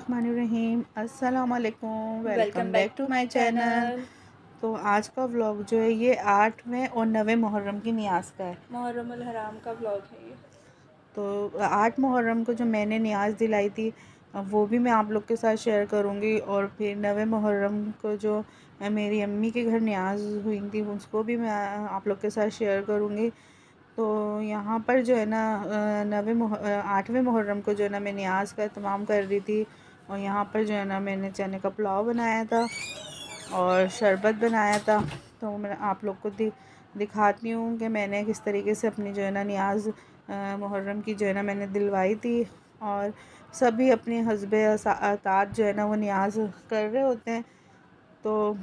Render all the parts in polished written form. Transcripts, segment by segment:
बिस्मिल्लाहिर्रहमानिर्रहीम। अस्सलाम वालेकुम, welcome welcome back back to to my my channel. Channel. तो आज का व्लॉग जो है ये 8वें और 9वें मुहर्रम की नियाज़ का है। मुहर्रम उल हराम का व्लॉग है ये। तो 8 मुहर्रम को जो मैंने नियाज़ दिलाई थी वो भी मैं आप लोग के साथ शेयर करूँगी, और फिर 9वें मुहर्रम को जो मेरी अम्मी के घर नियाज़ हुई थी उसको भी मैं आप लोग के साथ शेयर करूँगी। तो यहाँ पर जो है ना 8वें मुहर्रम को जो है ना मैं नियाज़ का एहतमाम कर रही थी, और यहाँ पर जो है ना मैंने चने का पुलाव बनाया था और शरबत बनाया था। तो मैं आप लोग को दिखाती हूँ कि मैंने किस तरीके से अपनी जो है ना नियाज़ मुहर्रम की जो है ना मैंने दिलवाई थी। और सभी अपने हस्बे अतात जो है ना वो नियाज़ कर रहे होते हैं। तो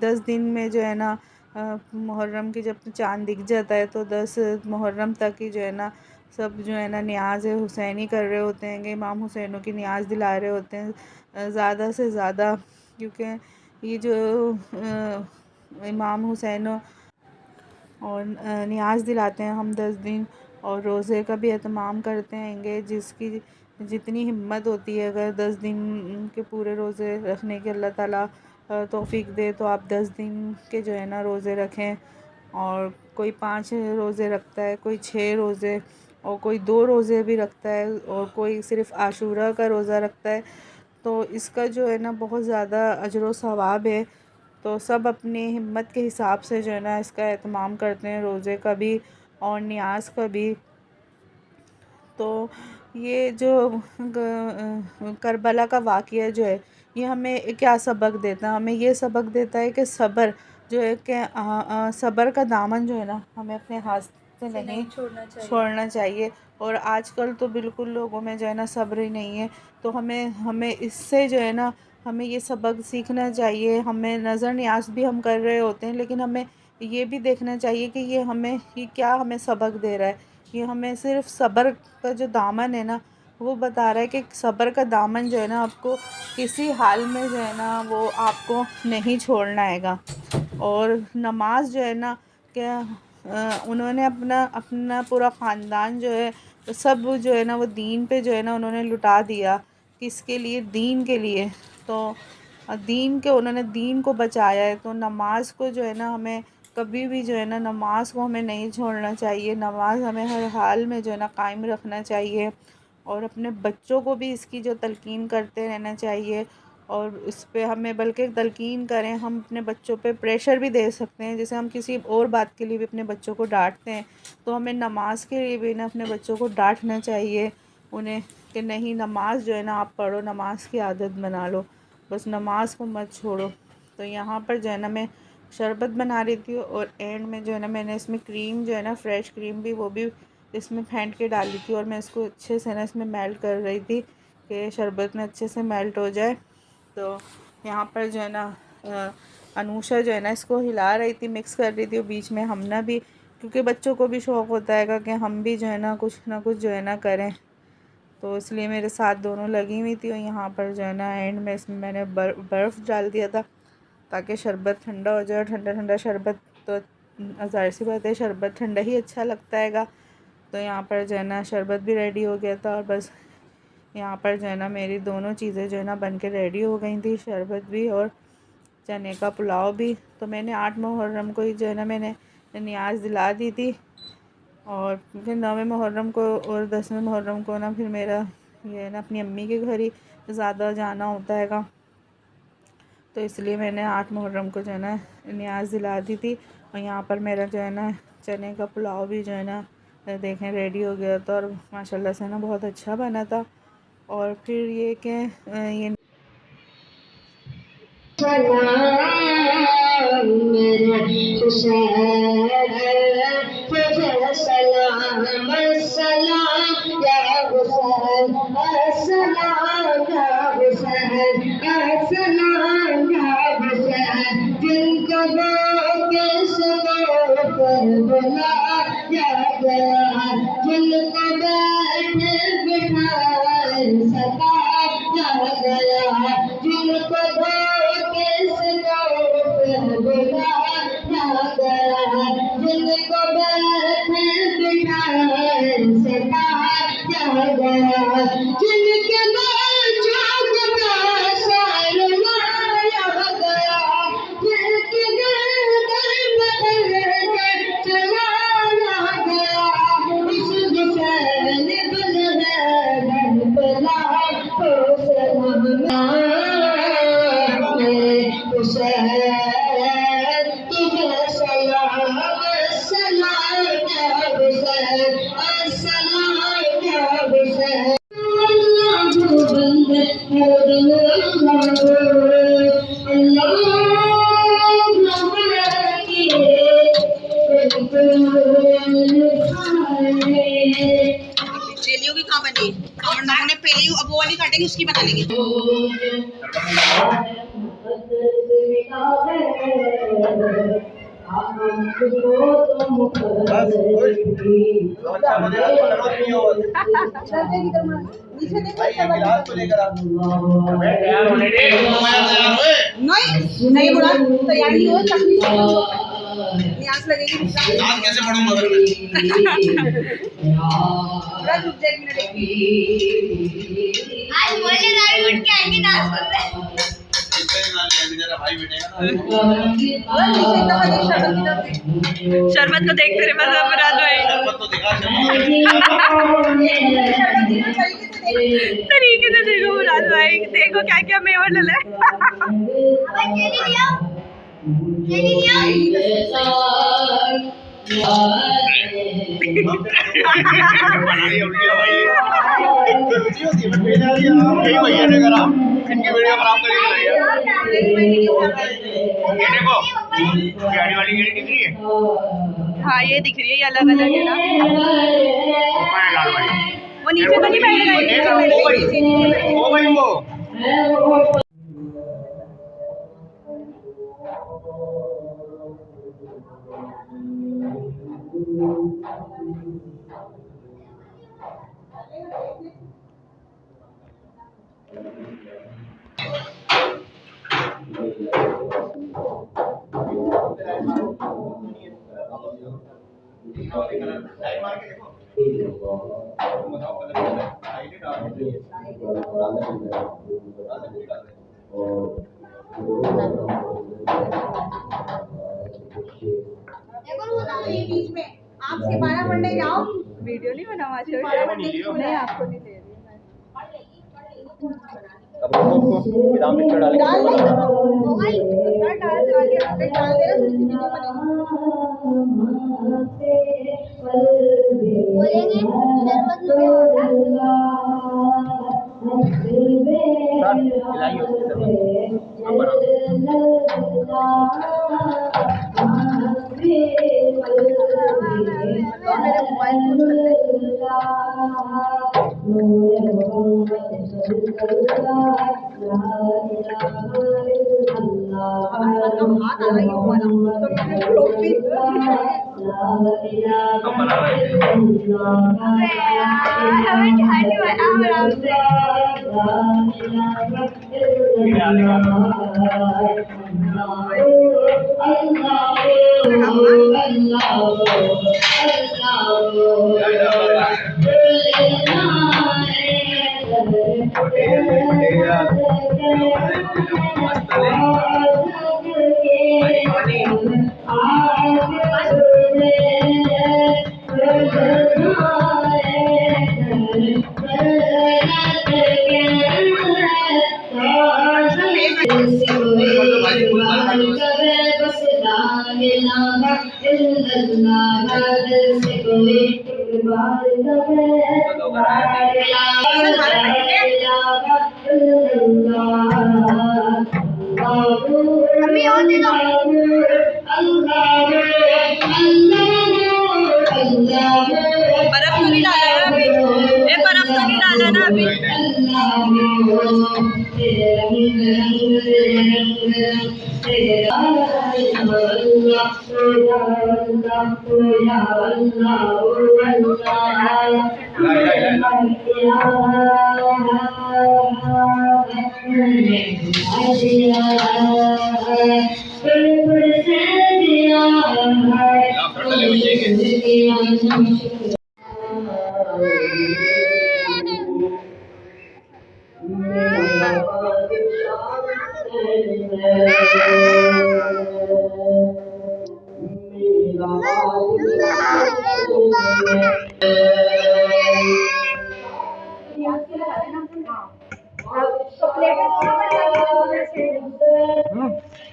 10 दिन में जो है ना मुहर्रम की जब चाँद दिख जाता है तो 10 मुहर्रम तक ही जो है ना सब जो है ना नियाज़ हुसैनी कर रहे होते हैं कि इमाम हुसैनों की नियाज़ दिला रहे होते हैं ज़्यादा से ज़्यादा, क्योंकि ये जो इमाम हुसैनों और नियाज़ दिलाते हैं हम 10 दिन, और रोज़े का भी एहतमाम करते हैंगे। जिसकी जितनी हिम्मत होती है, अगर 10 दिन के पूरे रोज़े रखने की अल्लाह ताला तौफ़ीक दे तो आप 10 दिन के जो है ना रोज़े रखें। और कोई 5 रोज़े रखता है, कोई 6 रोज़े, और कोई 2 रोज़े भी रखता है, और कोई सिर्फ़ आशूरा का रोज़ा रखता है। तो इसका जो है ना बहुत ज़्यादा अजर व सवाब है। तो सब अपनी हिम्मत के हिसाब से जो है ना इसका एहतमाम करते हैं, रोज़े का भी और नियाज़ का भी। तो ये जो करबला का वाक़या जो है ये हमें क्या सबक देता है? हमें ये सबक देता है कि सब्र जो है कि सब्र का दामन जो है ना हमें अपने हाथ से नहीं छोड़ना चाहिए। छोड़ना चाहिए। और आजकल तो बिल्कुल लोगों में जो है ना सब्र ही नहीं है। तो हमें हमें इससे जो है ना हमें ये सबक सीखना चाहिए। हमें नज़र न्याज़ भी हम कर रहे होते हैं, लेकिन हमें ये भी देखना चाहिए कि ये क्या हमें सबक दे रहा है। ये हमें सिर्फ़ सब्र का जो दामन है ना वो बता रहा है कि सब्र का दामन जो है ना आपको किसी हाल में जो है ना वो आपको नहीं छोड़ना हैगा। और नमाज जो है ना क्या उन्होंने अपना अपना पूरा ख़ानदान जो है सब जो है ना वो दीन पे जो है ना उन्होंने लुटा दिया। किसके लिए? दीन के लिए। तो दीन के उन्होंने दीन को बचाया है। तो नमाज को जो है ना हमें कभी भी जो है ना नमाज को हमें नहीं छोड़ना चाहिए। नमाज हमें हर हाल में जो है ना कायम रखना चाहिए, और अपने बच्चों को भी इसकी जो तलकीन करते रहना चाहिए। और इस पे हमें बल्कि तलकीन करें, हम अपने बच्चों पे प्रेशर भी दे सकते हैं। जैसे हम किसी और बात के लिए भी अपने बच्चों को डांटते हैं, तो हमें नमाज के लिए भी ना अपने बच्चों को डांटना चाहिए उन्हें कि नहीं, नमाज जो है ना आप पढ़ो, नमाज की आदत बना लो, बस नमाज को मत छोड़ो। तो यहाँ पर जो है ना मैं शरबत बना रही थी, और एंड में जो है ना मैंने इसमें क्रीम जो है ना फ्रेश क्रीम भी वो भी इसमें फेंट के डाली थी, और मैं इसको अच्छे से ना इसमें मेल्ट कर रही थी कि शरबत में अच्छे से मेल्ट हो जाए। तो यहाँ पर जो है ना अनुषा जो है ना इसको हिला रही थी, मिक्स कर रही थी, और बीच में हमना भी, क्योंकि बच्चों को भी शौक़ होता है कि हम भी जो है ना कुछ जो है ना करें। तो इसलिए मेरे साथ दोनों लगी हुई थी। और यहाँ पर जो है ना एंड में इसमें मैंने बर्फ़ डाल दिया था ताकि शरबत ठंडा हो जाए। ठंडा ठंडा शरबत तो ज़ाहिर सी बात है शरबत ठंडा ही अच्छा लगता हैगा। तो यहाँ पर जो है ना शरबत भी रेडी हो गया था, और बस यहाँ पर जो है ना मेरी दोनों चीज़ें जो है ना बन के रेडी हो गई थी, शरबत भी और चने का पुलाव भी। तो मैंने 8 मुहर्रम को ही जो है ना मैंने नियाज़ दिला दी थी, और फिर 9वें मुहर्रम को और 10वें मुहर्रम को ना फिर मेरा ये है ना अपनी अम्मी के घर ही ज़्यादा जाना होता हैगा। तो इसलिए मैंने 8 मुहर्रम को जो है ना नियाज़ दिला दी थी। और यहाँ पर मेरा जो है ना चने का पुलाव भी जो है ना देखें रेडी हो गया था, और माशाल्लाह से ना बहुत अच्छा बना था। और फिर ये कि ये सलाम मेरे हुसैन तुझे सलाम सलाम या हुसैन सलाम या हुसैन सलाम या हुसैन जिनको वो किसको पर बुलाया गया, जिनको बैठे बिठाए सताया गया, जिनको जिनको बैठे बिठाए सताया गया, जिनके हुसैन तुझे सलाम सलाम या हुसैन अस्सलाम या हुसैन पेलियों की कहाँ बनी और ने पेलियों अब वो वाली काटेंगे उसकी बना लेंगे। नहीं नहीं बुरा तैयार नहीं हो प्यास लगेगी कैसे पढ़ूंगा फिर मैं रुक जा एक मिनट आज बोले गाड़ी उठ के आएंगे डांस करने मेरा भाई बैठेगा शरबत को देखते रहे मैं मुराद भाई शरबत तो दिखा तरीके से देखो मुराद भाई देखो क्या क्या मेवर डले हाँ ये दिख रही है, ये अलग अलग है ना। वो नीचे तो नहीं बैठ रहा बीच में आप सिपारा पढ़ने जाओ। वीडियो नहीं बना नहीं आपको नहीं दे रही बर्फ तो नहीं डाला है अभी, ये बर्फ तो नहीं डाला ना अभी।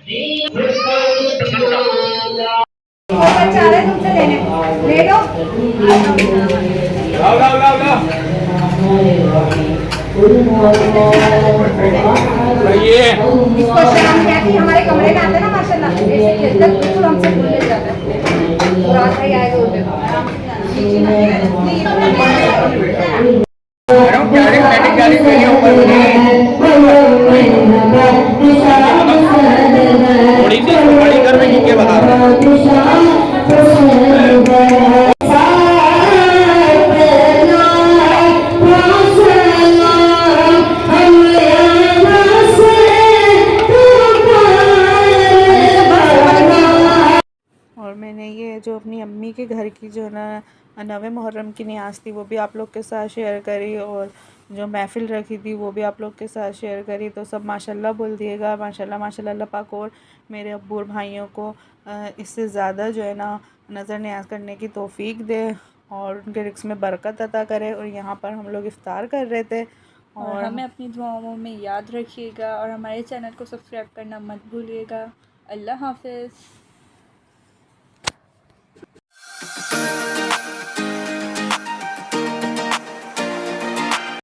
कोई बच्चा आ रहा है तुमसे लेने, ले लो। लाओ लाओ लाओ लाओ ये इसको शाम कहती हमारे कमरे में आते ना माशाल्लाह, ऐसे खेलता है, बिल्कुल हमसे भूल ले जाता है। रात में आएगा उधर आराम से जाना। थोड़ी सी बड़ी कर में के बता रहा हूँ। और मैंने ये जो अपनी अम्मी के घर की जो ना 9वें मुहर्रम की नियाज़ थी वो भी आप लोग के साथ शेयर करी, और जो महफ़िल रखी थी वो भी आप लोग के साथ शेयर करी। तो सब माशाल्लाह बोल दिएगा, माशाल्लाह माशाल्लाह। अल्लाह पाक और मेरे अब्बू और भाइयों को इससे ज़्यादा जो है ना नज़र नियाज़ करने की तौफ़ीक दे और उनके रिज़्क़ में बरकत अता करे। और यहाँ पर हम लोग इफ़्तार कर रहे थे और हमें अपनी दुआओं में याद रखिएगा और हमारे चैनल को सब्सक्राइब करना मत भूलिएगा। अल्लाह हाफ़िज़।